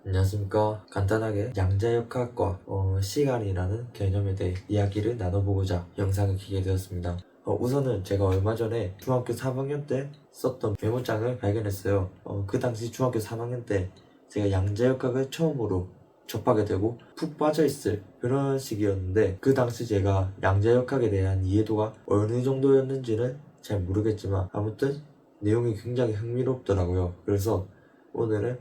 안녕하십니까. 간단하게 양자역학과 시간이라는 개념에 대해 이야기를 나눠보고자 영상을 켜게 되었습니다. 우선은 제가 얼마 전에 중학교 3학년 때 썼던 메모장을 발견했어요. 그 당시 중학교 3학년 때 제가 양자역학을 처음으로 접하게 되고 푹 빠져있을 그런 시기였는데, 그 당시 제가 양자역학에 대한 이해도가 어느 정도였는지는 잘 모르겠지만 아무튼 내용이 굉장히 흥미롭더라고요. 그래서 오늘은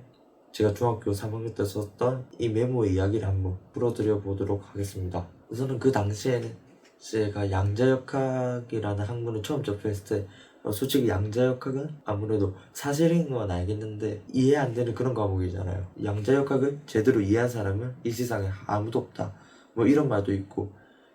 제가 중학교 3학년 때 썼던 이 메모의 이야기를 한번 풀어드려 보도록 하겠습니다. 우선은 그 당시에는 제가 양자역학이라는 학문을 처음 접했을 때 솔직히 양자역학은 아무래도 사실인 건 알겠는데 이해 안 되는 그런 과목이잖아요. 양자역학을 제대로 이해한 사람은 이 세상에 아무도 없다, 뭐 이런 말도 있고,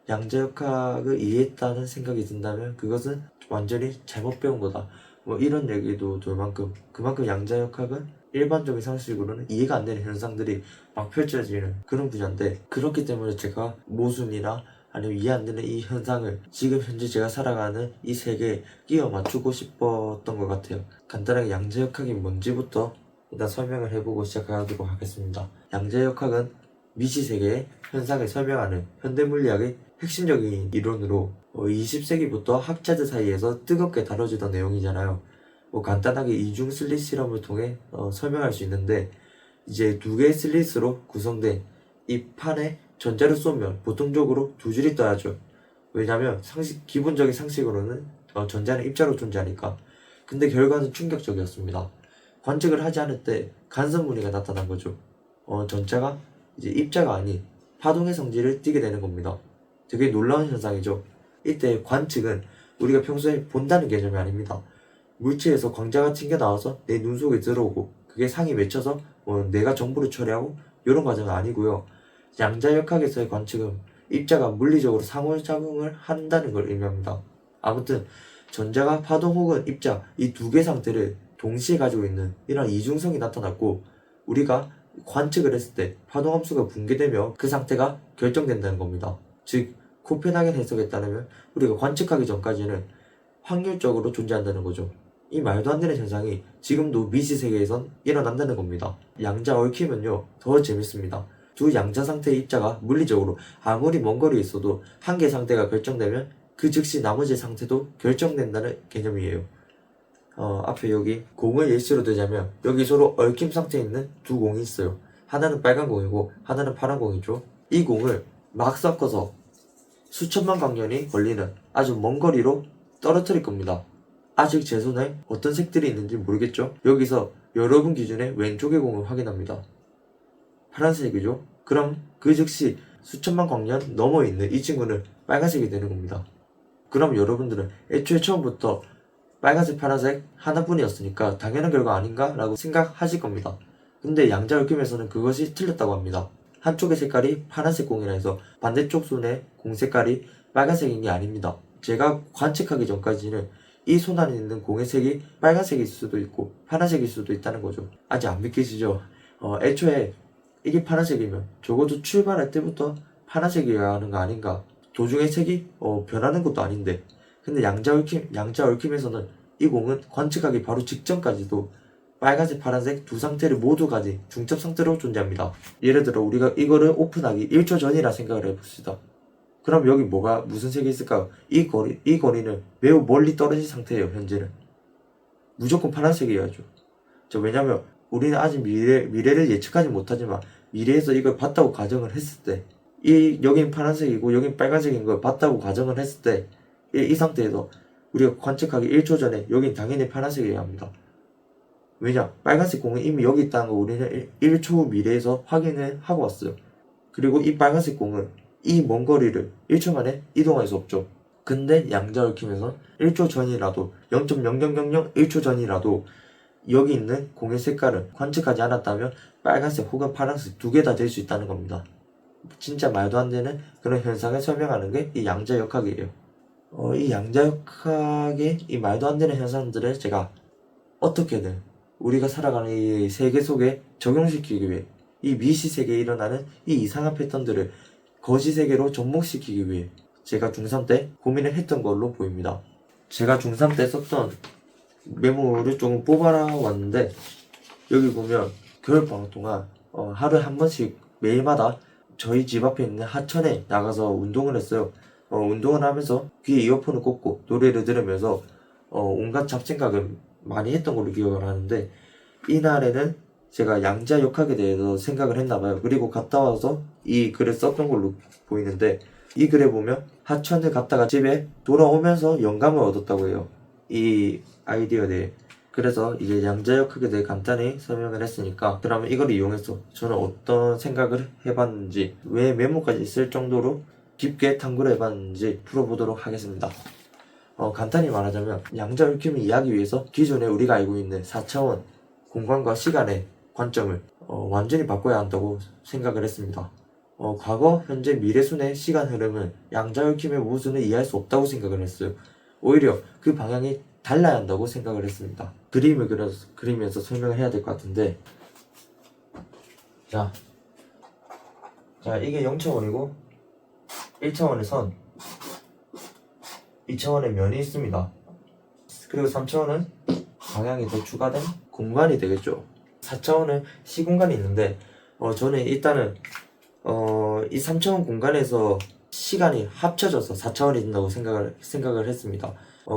양자역학을 이해했다는 생각이 든다면 그것은 완전히 잘못 배운 거다, 뭐 이런 얘기도 들 만큼, 그만큼 양자역학은 일반적인 상식으로는 이해가 안 되는 현상들이 막 펼쳐지는 그런 분야인데, 그렇기 때문에 제가 모순이나 아니면 이해 안 되는 이 현상을 지금 현재 제가 살아가는 이 세계에 끼워 맞추고 싶었던 것 같아요. 간단하게 양자역학이 뭔지부터 일단 설명을 해보고 시작하도록 하겠습니다. 양자역학은 미시세계의 현상을 설명하는 현대물리학의 핵심적인 이론으로 20세기부터 학자들 사이에서 뜨겁게 다뤄지던 내용이잖아요. 간단하게 이중 슬릿 실험을 통해 설명할 수 있는데, 이제 두 개의 슬릿으로 구성된 이 판에 전자를 쏘면 보통적으로 두 줄이 떠야죠. 왜냐면 기본적인 상식으로는 전자는 입자로 존재하니까. 근데 결과는 충격적이었습니다. 관측을 하지 않을 때 간섭무늬가 나타난 거죠. 전자가 이제 입자가 아닌 파동의 성질을 띠게 되는 겁니다. 되게 놀라운 현상이죠. 이때 관측은 우리가 평소에 본다는 개념이 아닙니다. 물체에서 광자가 튕겨나와서 내 눈 속에 들어오고 그게 상이 맺혀서 내가 정보를 처리하고 이런 과정은 아니고요. 양자역학에서의 관측은 입자가 물리적으로 상호작용을 한다는 걸 의미합니다. 아무튼 전자가 파동 혹은 입자 이 두 개 상태를 동시에 가지고 있는 이런 이중성이 나타났고, 우리가 관측을 했을 때 파동 함수가 붕괴되며 그 상태가 결정된다는 겁니다. 즉 코펜하겐 해석에 따르면 우리가 관측하기 전까지는 확률적으로 존재한다는 거죠. 이 말도 안 되는 현상이 지금도 미시세계에선 일어난다는 겁니다. 양자 얽히면요 더 재밌습니다. 두 양자 상태의 입자가 물리적으로 아무리 먼 거리에 있어도 한 개 상태가 결정되면 그 즉시 나머지 상태도 결정된다는 개념이에요. 앞에 여기 공을 예시로 들자면 여기 서로 얽힘 상태에 있는 두 공이 있어요. 하나는 빨간 공이고 하나는 파란 공이죠. 이 공을 막 섞어서 수천만 광년이 걸리는 아주 먼 거리로 떨어뜨릴 겁니다. 아직 제 손에 어떤 색들이 있는지 모르겠죠? 여기서 여러분 기준의 왼쪽의 공을 확인합니다. 파란색이죠? 그럼 그 즉시 수천만 광년 넘어 있는 이 친구는 빨간색이 되는 겁니다. 그럼 여러분들은 애초에 처음부터 빨간색, 파란색 하나뿐이었으니까 당연한 결과 아닌가? 라고 생각하실 겁니다. 근데 양자 얽힘에서는 그것이 틀렸다고 합니다. 한쪽의 색깔이 파란색 공이라 해서 반대쪽 손의 공 색깔이 빨간색인 게 아닙니다. 제가 관측하기 전까지는 이 손 안에 있는 공의 색이 빨간색일 수도 있고 파란색일 수도 있다는 거죠. 아직 안 믿기시죠? 애초에 이게 파란색이면 적어도 출발할 때부터 파란색이어야 하는 거 아닌가? 도중에 색이 변하는 것도 아닌데. 근데 양자 얽힘에서는 이 공은 관측하기 바로 직전까지도 빨간색, 파란색 두 상태를 모두 가진 중첩 상태로 존재합니다. 예를 들어 우리가 이거를 오픈하기 1초 전이라 생각을 해봅시다. 그럼 여기 무슨 색이 있을까요? 이 거리는 매우 멀리 떨어진 상태예요. 현재는 무조건 파란색이어야죠. 왜냐면 우리는 아직 미래를 예측하지 못하지만 미래에서 이걸 봤다고 가정을 했을 때, 여긴 파란색이고 여긴 빨간색인 걸 봤다고 가정을 했을 때, 이 상태에서 우리가 관측하기 1초 전에 여긴 당연히 파란색이어야 합니다. 왜냐? 빨간색 공이 이미 여기 있다는 거 우리는 1초 후 미래에서 확인을 하고 왔어요. 그리고 이 빨간색 공은 이 먼 거리를 1초 만에 이동할 수 없죠. 근데 양자 얽힘에서 1초 전이라도 0.0001초 전이라도 여기 있는 공의 색깔을 관측하지 않았다면 빨간색 혹은 파란색 두 개 다 될 수 있다는 겁니다. 진짜 말도 안 되는 그런 현상을 설명하는 게 이 양자역학이에요. 이 양자역학의 이 말도 안 되는 현상들을 제가 어떻게든 우리가 살아가는 이 세계 속에 적용시키기 위해, 이 미시세계에 일어나는 이 이상한 패턴들을 거시세계로 접목시키기 위해 제가 중3 때 고민을 했던 걸로 보입니다. 제가 중3 때 썼던 메모를 조금 뽑아라 왔는데, 여기 보면 겨울방학 동안 하루에 한 번씩 매일마다 저희 집 앞에 있는 하천에 나가서 운동을 했어요. 운동을 하면서 귀에 이어폰을 꽂고 노래를 들으면서 온갖 잡생각을 많이 했던 걸로 기억을 하는데, 이날에는 제가 양자역학에 대해서 생각을 했나봐요. 그리고 갔다 와서 이 글을 썼던 걸로 보이는데, 이 글에 보면 하천을 갔다가 집에 돌아오면서 영감을 얻었다고 해요. 이 아이디어에 대해. 그래서 이제 양자역학에 대해 간단히 설명을 했으니까, 그러면 이걸 이용해서 저는 어떤 생각을 해봤는지, 왜 메모까지 쓸 정도로 깊게 탐구를 해봤는지 풀어보도록 하겠습니다. 간단히 말하자면 양자역학을 이해하기 위해서 기존에 우리가 알고 있는 4차원 공간과 시간의 관점을 완전히 바꿔야 한다고 생각을 했습니다. 과거, 현재, 미래 순의 시간 흐름은 양자역학의 모순을 이해할 수 없다고 생각을 했어요. 오히려 그 방향이 달라야 한다고 생각을 했습니다. 그림을 그리면서 설명을 해야 될 것 같은데, 자, 이게 0차원이고 1차원의 선, 2차원의 면이 있습니다. 그리고 3차원은 방향이 더 추가된 공간이 되겠죠. 4차원은 시공간이 있는데, 저는 일단은 이 3차원 공간에서 시간이 합쳐져서 4차원이 된다고 생각을 했습니다.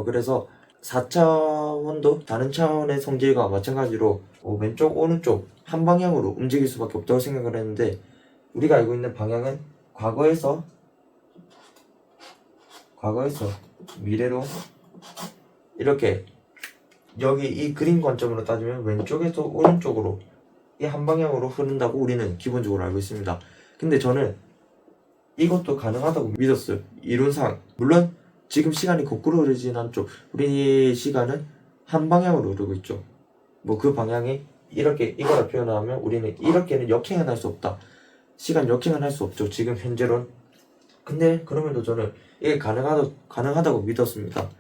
그래서 4차원도 다른 차원의 성질과 마찬가지로 왼쪽 오른쪽 한 방향으로 움직일 수밖에 없다고 생각을 했는데, 우리가 알고 있는 방향은 과거에서 미래로 이렇게, 여기 이 그림 관점으로 따지면 왼쪽에서 오른쪽으로 이 한 방향으로 흐른다고 우리는 기본적으로 알고 있습니다. 근데 저는 이것도 가능하다고 믿었어요. 이론상. 물론 지금 시간이 거꾸로 흐르진 않죠. 우리 시간은 한 방향으로 흐르고 있죠. 그 방향이 이렇게, 이거라 표현하면 우리는 이렇게는 역행은 할 수 없다. 시간 역행은 할 수 없죠. 지금 현재론. 근데 그럼에도 저는 이게 가능하다고 믿었습니다.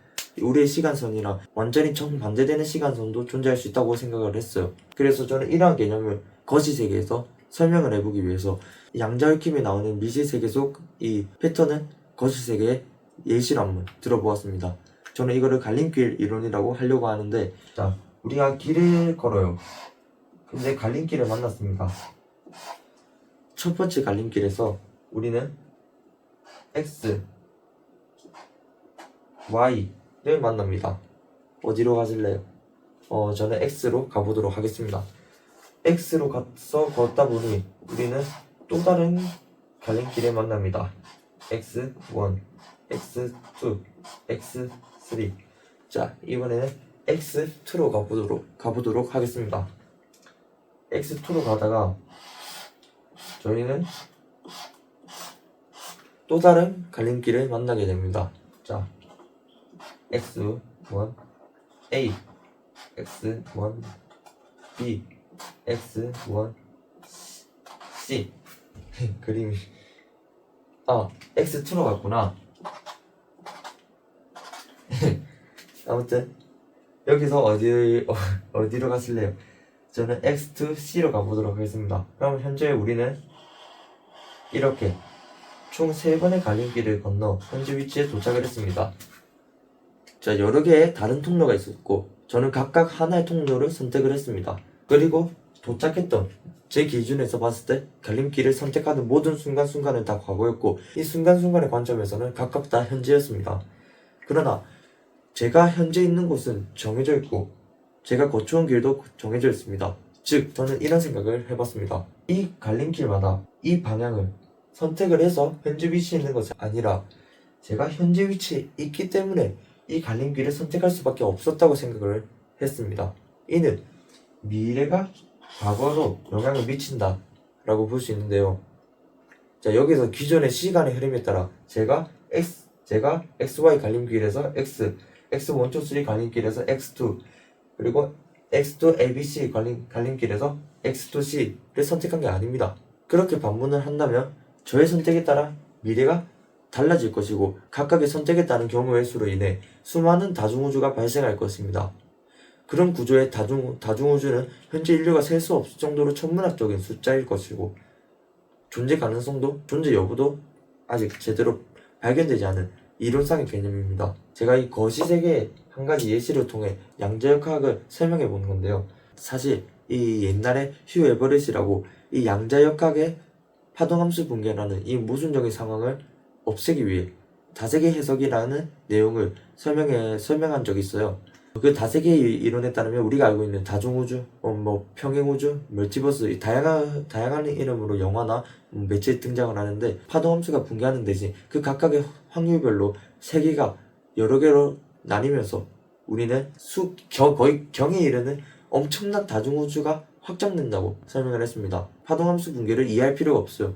우리의 시간선이랑 완전히 정반대되는 시간선도 존재할 수 있다고 생각을 했어요. 그래서 저는 이러한 개념을 거시세계에서 설명을 해보기 위해서 양자역학에 나오는 미시세계 속 이 패턴은 거시세계의 예시로 한번 들어보았습니다. 저는 이거를 갈림길 이론이라고 하려고 하는데, 자, 우리가 길을 걸어요. 근데 갈림길을 만났습니다. 첫 번째 갈림길에서 우리는 X, Y를 만납니다. 어디로 가실래요? 저는 X로 가보도록 하겠습니다. X로 가서 걷다 보니 우리는 또 다른 갈림길에 만납니다. X1, X2, X3. 자, 이번에는 X2로 가보도록 하겠습니다. X2로 가다가 저희는 또 다른 갈림길을 만나게 됩니다. 자, X1 A, X1 B, X1 C. 그림이 X2로 갔구나. 아무튼 여기서 어디로 가실래요? 저는 X2C로 가보도록 하겠습니다. 그럼 현재 우리는 이렇게 총 3번의 갈림길을 건너 현재 위치에 도착을 했습니다. 자, 여러 개의 다른 통로가 있었고 저는 각각 하나의 통로를 선택을 했습니다. 그리고 도착했던 제 기준에서 봤을 때 갈림길을 선택하는 모든 순간순간은 다 과거였고, 이 순간순간의 관점에서는 각각 다 현재였습니다. 그러나 제가 현재 있는 곳은 정해져 있고 제가 거쳐온 길도 정해져 있습니다. 즉, 저는 이런 생각을 해봤습니다. 이 갈림길마다 이 방향을 선택을 해서 현재 위치에 있는 것이 아니라 제가 현재 위치에 있기 때문에 이 갈림길을 선택할 수밖에 없었다고 생각을 했습니다. 이는 미래가 과거로 영향을 미친다 라고 볼 수 있는데요. 자, 여기서 기존의 시간의 흐름에 따라 제가 XY 갈림길에서 X, X1, 2, 3 갈림길에서 X2, 그리고 X2 ABC 갈림길에서 X2C를 선택한 게 아닙니다. 그렇게 반문을 한다면 저의 선택에 따라 미래가 달라질 것이고, 각각의 선택에 따른 경우의 수로 인해 수많은 다중우주가 발생할 것입니다. 그런 구조의 다중우주는 현재 인류가 셀 수 없을 정도로 천문학적인 숫자일 것이고, 존재 가능성도 존재 여부도 아직 제대로 발견되지 않은 이론상의 개념입니다. 제가 이 거시세계의 한 가지 예시를 통해 양자역학을 설명해 보는 건데요. 사실 이 옛날에 휴 에버렛이라고 이 양자역학의 파동함수 붕괴라는 이 모순적인 상황을 없애기 위해 다세계 해석이라는 내용을 설명한 적이 있어요. 그 다세계 이론에 따르면 우리가 알고 있는 다중우주, 평행우주, 멀티버스, 다양한 이름으로 영화나 매체에 등장을 하는데 파동함수가 붕괴하는 대신 그 각각의 확률별로 세계가 여러 개로 나뉘면서 우리는 거의 경에 이르는 엄청난 다중우주가 확장된다고 설명을 했습니다. 파동함수 붕괴를 이해할 필요가 없어요.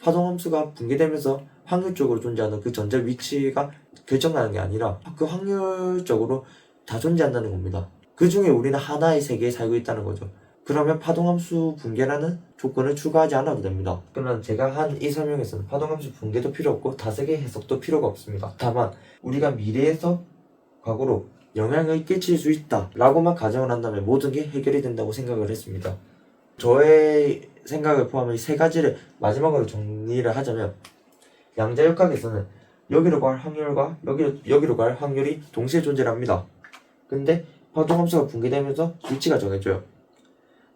파동함수가 붕괴되면서 확률적으로 존재하는 그 전자 위치가 결정나는 게 아니라 그 확률적으로 다 존재한다는 겁니다. 그 중에 우리는 하나의 세계에 살고 있다는 거죠. 그러면 파동함수 붕괴라는 조건을 추가하지 않아도 됩니다. 그러나 제가 한 이 설명에서는 파동함수 붕괴도 필요 없고 다세계 해석도 필요가 없습니다. 다만 우리가 미래에서 과거로 영향을 끼칠 수 있다 라고만 가정을 한다면 모든 게 해결이 된다고 생각을 했습니다. 저의 생각을 포함한 이 세 가지를 마지막으로 정리를 하자면 양자역학에서는 여기로 갈 확률과 여기로 갈 확률이 동시에 존재합니다. 근데 파동함수가 붕괴되면서 위치가 정해져요.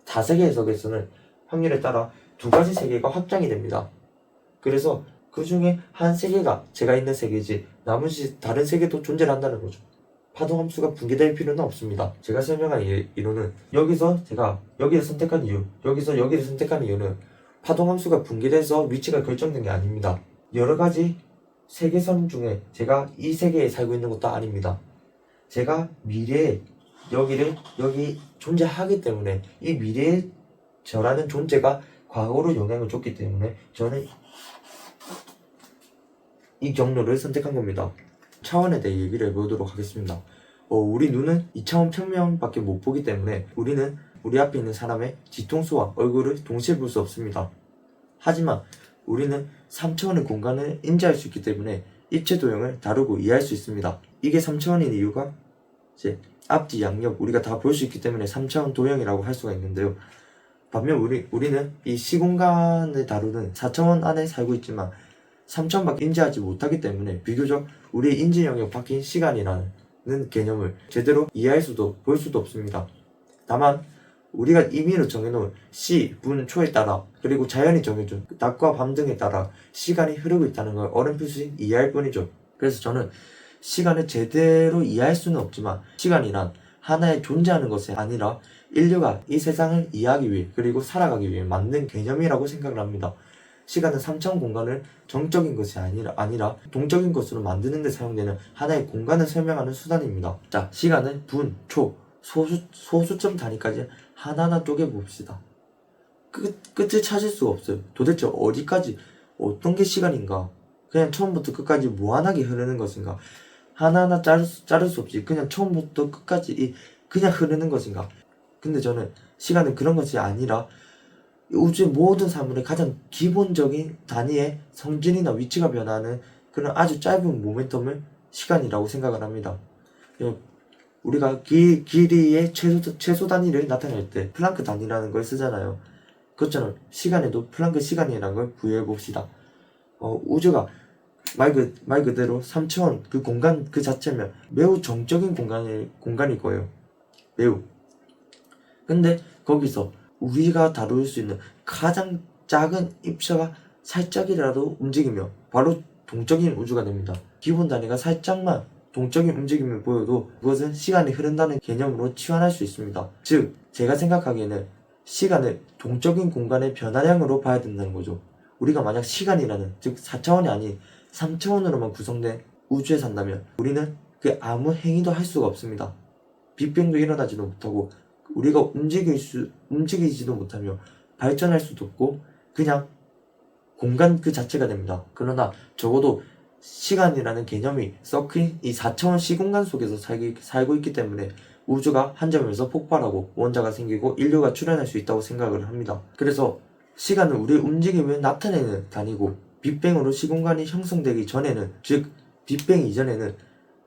다세계 해석에서는 확률에 따라 두 가지 세계가 확장이 됩니다. 그래서 그 중에 한 세계가 제가 있는 세계지 나머지 다른 세계도 존재를 한다는 거죠. 파동함수가 붕괴될 필요는 없습니다. 제가 설명한 이론은 제가 여기를 선택한 이유, 여기를 선택한 이유는 파동함수가 붕괴돼서 위치가 결정된 게 아닙니다. 여러 가지 세계선 중에 제가 이 세계에 살고 있는 것도 아닙니다. 제가 미래에 여기 존재하기 때문에 이 미래의 저라는 존재가 과거로 영향을 줬기 때문에 저는 이 경로를 선택한 겁니다. 차원에 대해 얘기를 해보도록 하겠습니다. 우리 눈은 2차원 평면밖에 못 보기 때문에 우리는 우리 앞에 있는 사람의 뒤통수와 얼굴을 동시에 볼 수 없습니다. 하지만 우리는 3차원의 공간을 인지할 수 있기 때문에 입체 도형을 다루고 이해할 수 있습니다. 이게 3차원인 이유가 이제 앞뒤 양옆 우리가 다 볼 수 있기 때문에 3차원 도형이라고 할 수가 있는데요. 반면 우리는 이 시공간을 다루는 4차원 안에 살고 있지만 3차원밖에 인지하지 못하기 때문에 비교적 우리의 인지 영역 밖인 시간이라는 개념을 제대로 이해할 수도 볼 수도 없습니다. 다만 우리가 임의로 정해놓은 시, 분, 초에 따라 그리고 자연이 정해준 낮과 밤 등에 따라 시간이 흐르고 있다는 걸 어렴풋이 이해할 뿐이죠. 그래서 저는 시간을 제대로 이해할 수는 없지만 시간이란 하나의 존재하는 것이 아니라 인류가 이 세상을 이해하기 위해 그리고 살아가기 위해 만든 개념이라고 생각을 합니다. 시간은 3차원 공간을 정적인 것이 아니라 동적인 것으로 만드는 데 사용되는 하나의 공간을 설명하는 수단입니다. 자, 시간은 분, 초, 소수점 단위까지 하나하나 쪼개봅시다. 끝을 찾을 수가 없어요. 도대체 어디까지 어떤 게 시간인가? 그냥 처음부터 끝까지 무한하게 흐르는 것인가? 하나하나 자를 수 없이 그냥 처음부터 끝까지 그냥 흐르는 것인가? 근데 저는 시간은 그런 것이 아니라 우주의 모든 사물의 가장 기본적인 단위의 성질이나 위치가 변하는 그런 아주 짧은 모멘텀을 시간이라고 생각을 합니다. 우리가 길이의 최소 단위를 나타낼 때 플랑크 단위라는 걸 쓰잖아요. 그것처럼 시간에도 플랑크 시간이라는 걸 부여해 봅시다. 우주가 말 그대로 3차원 그 공간 그 자체면 매우 정적인 공간일 거예요. 매우. 근데 거기서 우리가 다룰 수 있는 가장 작은 입자가 살짝이라도 움직이며 바로 동적인 우주가 됩니다. 기본 단위가 살짝만 동적인 움직임을 보여도 그것은 시간이 흐른다는 개념으로 치환할 수 있습니다. 즉, 제가 생각하기에는 시간을 동적인 공간의 변화량으로 봐야 된다는 거죠. 우리가 만약 시간이라는, 즉 4차원이 아닌 3차원으로만 구성된 우주에 산다면 우리는 그 아무 행위도 할 수가 없습니다. 빅뱅도 일어나지도 못하고 우리가 움직이지도 못하며 발전할 수도 없고 그냥 공간 그 자체가 됩니다. 그러나 적어도 시간이라는 개념이 썩힌 이 4차원 시공간 속에서 살고 있기 때문에 우주가 한 점에서 폭발하고 원자가 생기고 인류가 출현할 수 있다고 생각을 합니다. 그래서 시간은 우리의 움직임을 나타내는 단위고 빅뱅으로 시공간이 형성되기 전에는, 즉 빅뱅 이전에는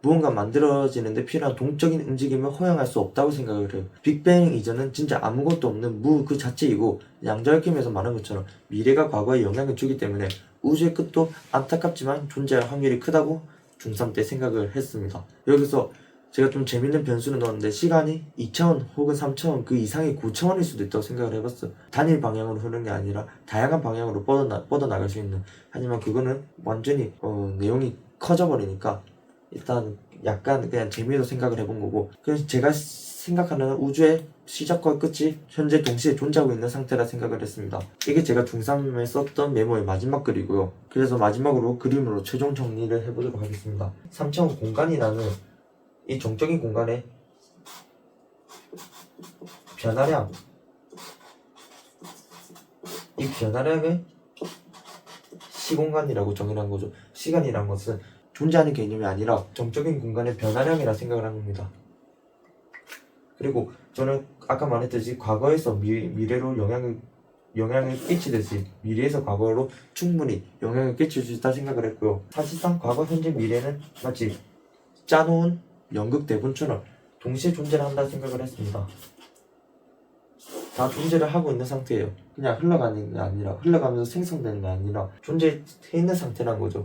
무언가 만들어지는데 필요한 동적인 움직임을 허용할 수 없다고 생각을 해요. 빅뱅 이전은 진짜 아무것도 없는 무 그 자체이고 양자역학에서 말한 것처럼 미래가 과거에 영향을 주기 때문에 우주의 끝도 안타깝지만 존재할 확률이 크다고 중3 때 생각을 했습니다. 여기서 제가 좀 재밌는 변수를 넣었는데 시간이 2차원 혹은 3차원 그 이상의 9차원일 수도 있다고 생각을 해봤어요. 단일 방향으로 흐르는 게 아니라 다양한 방향으로 뻗어나갈 수 있는. 하지만 그거는 완전히 내용이 커져버리니까 일단 약간 그냥 재미로 생각을 해본 거고, 그래서 제가 생각하는 우주의 시작과 끝이 현재 동시에 존재하고 있는 상태라 생각을 했습니다. 이게 제가 중3에 썼던 메모의 마지막 글이고요. 그래서 마지막으로 그림으로 최종 정리를 해보도록 하겠습니다. 3차원 공간이라는 이 정적인 공간의 변화량, 이 변화량을 시공간이라고 정의한 거죠. 시간이란 것은 존재하는 개념이 아니라 정적인 공간의 변화량이라 생각을 한 겁니다. 그리고 저는 아까 말했듯이 과거에서 미래로 영향을 끼치듯이 미래에서 과거로 충분히 영향을 끼칠 수 있다 생각을 했고요. 사실상 과거, 현재, 미래는 마치 짜놓은 연극 대본처럼 동시에 존재를 한다 생각을 했습니다. 다 존재를 하고 있는 상태예요. 그냥 흘러가는 게 아니라, 흘러가면서 생성되는 게 아니라 존재해 있는 상태란 거죠.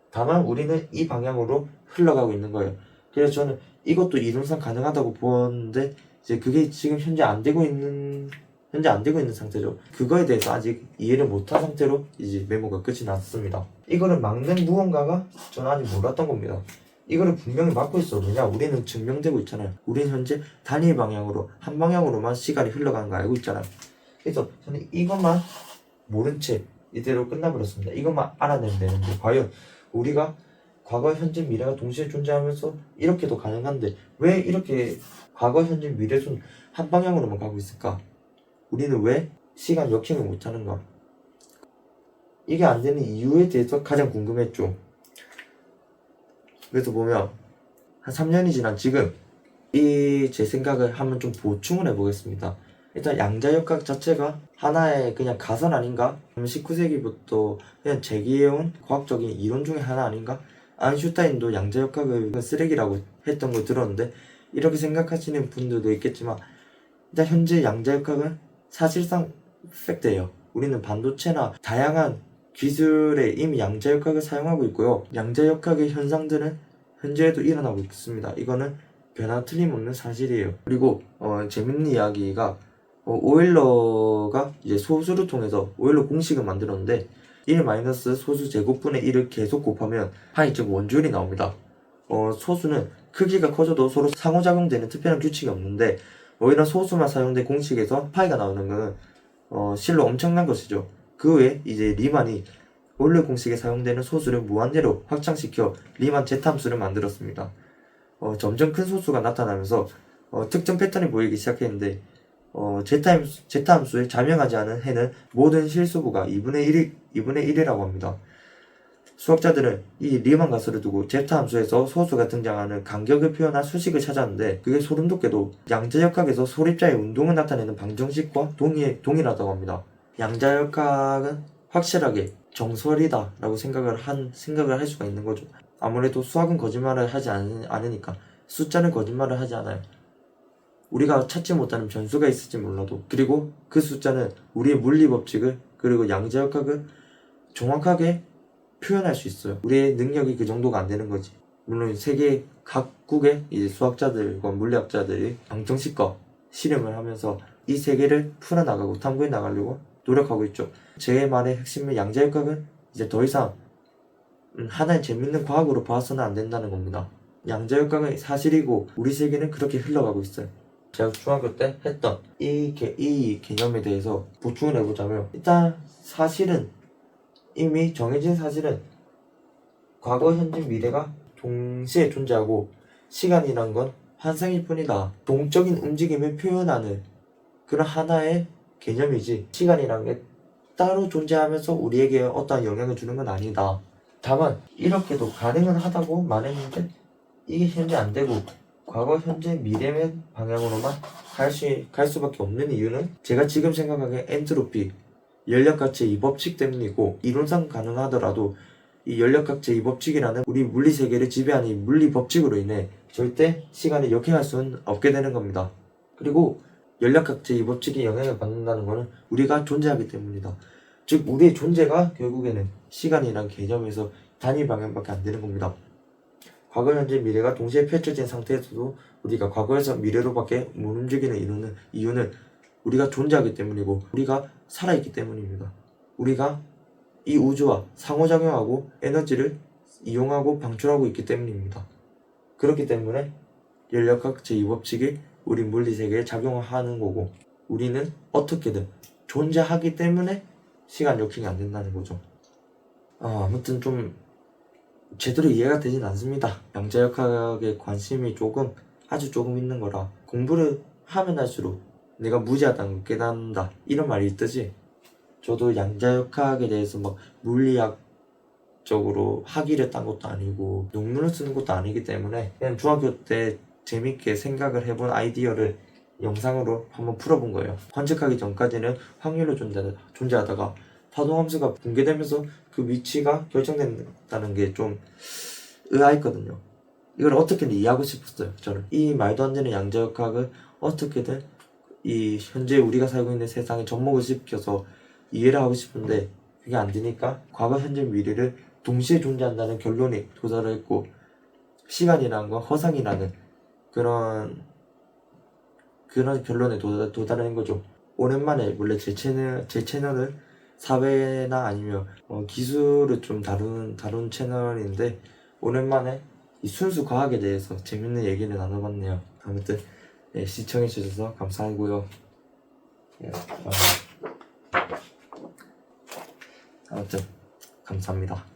다만 우리는 이 방향으로 흘러가고 있는 거예요. 그래서 저는 이것도 이론상 가능하다고 보는데 이제 그게 지금 현재 안 되고 있는 상태죠. 그거에 대해서 아직 이해를 못한 상태로 이제 메모가 끝이 났습니다. 이거를 막는 무언가가 저는 아직 몰랐던 겁니다. 이거를 분명히 막고 있어. 왜냐? 우리는 증명되고 있잖아요. 우리는 현재 단일 방향으로, 한 방향으로만 시간이 흘러가는 거 알고 있잖아요. 그래서 저는 이것만 모른 채 이대로 끝나버렸습니다. 이것만 알아내면 되는데 과연 우리가 과거, 현재, 미래가 동시에 존재하면서 이렇게도 가능한데 왜 이렇게 과거, 현재, 미래순 한 방향으로만 가고 있을까? 우리는 왜 시간 역행을 못하는가? 이게 안 되는 이유에 대해서 가장 궁금했죠. 그래서 보면 한 3년이 지난 지금 이 제 생각을 한번 좀 보충을 해보겠습니다. 일단 양자역학 자체가 하나의 그냥 가설 아닌가? 19세기부터 그냥 제기해온 과학적인 이론 중에 하나 아닌가? 아인슈타인도 양자역학을 쓰레기라고 했던 걸 들었는데 이렇게 생각하시는 분들도 있겠지만 일단 현재 양자역학은 사실상 팩트예요. 우리는 반도체나 다양한 기술에 이미 양자역학을 사용하고 있고요. 양자역학의 현상들은 현재에도 일어나고 있습니다. 이거는 변화 틀림없는 사실이에요. 그리고 재밌는 이야기가 오일러가 이제 소수를 통해서 오일러 공식을 만들었는데 1 마이너스 소수 제곱분의 1을 계속 곱하면 파이 즉 원주율이 나옵니다. 소수는 크기가 커져도 서로 상호작용되는 특별한 규칙이 없는데 이런 소수만 사용된 공식에서 파이가 나오는 것은 실로 엄청난 것이죠. 그 외에 이제 리만이 오일러 공식에 사용되는 소수를 무한대로 확장시켜 리만 Z함수를 만들었습니다. 점점 큰 소수가 나타나면서 특정 패턴이 보이기 시작했는데 Z함수에 자명하지 않은 해는 모든 실수부가 2분의 1이라고 합니다. 수학자들은 이 리만 가설을 두고 Z함수에서 소수가 등장하는 간격을 표현한 수식을 찾았는데 그게 소름돋게도 양자역학에서 소립자의 운동을 나타내는 방정식과 동일하다고 합니다. 양자역학은 확실하게 정설이다 라고 생각을 할 수가 있는 거죠. 아무래도 수학은 거짓말을 하지 않으니까 숫자는 거짓말을 하지 않아요. 우리가 찾지 못하는 변수가 있을지 몰라도 그리고 그 숫자는 우리의 물리 법칙을 그리고 양자역학을 정확하게 표현할 수 있어요. 우리의 능력이 그 정도가 안 되는 거지. 물론 세계 각국의 이제 수학자들과 물리학자들이 방정식과 실험을 하면서 이 세계를 풀어나가고 탐구해 나가려고 노력하고 있죠. 제 말의 핵심은 양자역학은 이제 더 이상 하나의 재밌는 과학으로 봐서는 안 된다는 겁니다. 양자역학은 사실이고 우리 세계는 그렇게 흘러가고 있어요. 제가 중학교 때 했던 이 개념에 대해서 보충을 해보자면 일단 사실은 이미 정해진 사실은 과거, 현재, 미래가 동시에 존재하고 시간이란 건 환상일 뿐이다. 동적인 움직임을 표현하는 그런 하나의 개념이지 시간이란 게 따로 존재하면서 우리에게 어떠한 영향을 주는 건 아니다. 다만 이렇게도 가능은 하다고 말했는데 이게 현재 안 되고 과거, 현재, 미래 방향으로만 갈 수밖에 없는 이유는 제가 지금 생각하기에 엔트로피, 연력학체 이 법칙 때문이고 이론상 가능하더라도 이 연력학체 이 법칙이라는 우리 물리세계를 지배하는 이 물리 법칙으로 인해 절대 시간을 역행할 수는 없게 되는 겁니다. 그리고 연력학체 이 법칙이 영향을 받는다는 것은 우리가 존재하기 때문이다. 즉 우리의 존재가 결국에는 시간이란 개념에서 단위 방향밖에 안 되는 겁니다. 과거, 현재, 미래가 동시에 펼쳐진 상태에서도 우리가 과거에서 미래로밖에 못 움직이는 이유는 우리가 존재하기 때문이고 우리가 살아있기 때문입니다. 우리가 이 우주와 상호작용하고 에너지를 이용하고 방출하고 있기 때문입니다. 그렇기 때문에 열역학 제2법칙이 우리 물리세계에 작용하는 거고 우리는 어떻게든 존재하기 때문에 시간 역행이 안 된다는 거죠. 아무튼 좀 제대로 이해가 되진 않습니다. 양자역학에 관심이 아주 조금 있는 거라 공부를 하면 할수록 내가 무지하다는 걸 깨닫는다 이런 말이 있듯이 저도 양자역학에 대해서 막 물리학적으로 학위를 딴 것도 아니고 논문을 쓰는 것도 아니기 때문에 그냥 중학교 때 재밌게 생각을 해본 아이디어를 영상으로 한번 풀어본 거예요. 관측하기 전까지는 확률로 존재하다가 파동함수가 붕괴되면서 그 위치가 결정된다는 게 좀 의아했거든요. 이걸 어떻게든 이해하고 싶었어요. 저는 이 말도 안 되는 양자역학을 어떻게든 이 현재 우리가 살고 있는 세상에 접목을 시켜서 이해를 하고 싶은데 그게 안 되니까 과거, 현재, 미래를 동시에 존재한다는 결론에 도달했고 시간이라는 건 허상이라는 그런 결론에 도달한 거죠. 오랜만에 원래 제 채널은 사회나 아니면 기술을 좀 다룬 채널인데 오랜만에 이 순수 과학에 대해서 재밌는 얘기를 나눠봤네요. 아무튼 시청해주셔서 감사하고요. 아무튼 감사합니다.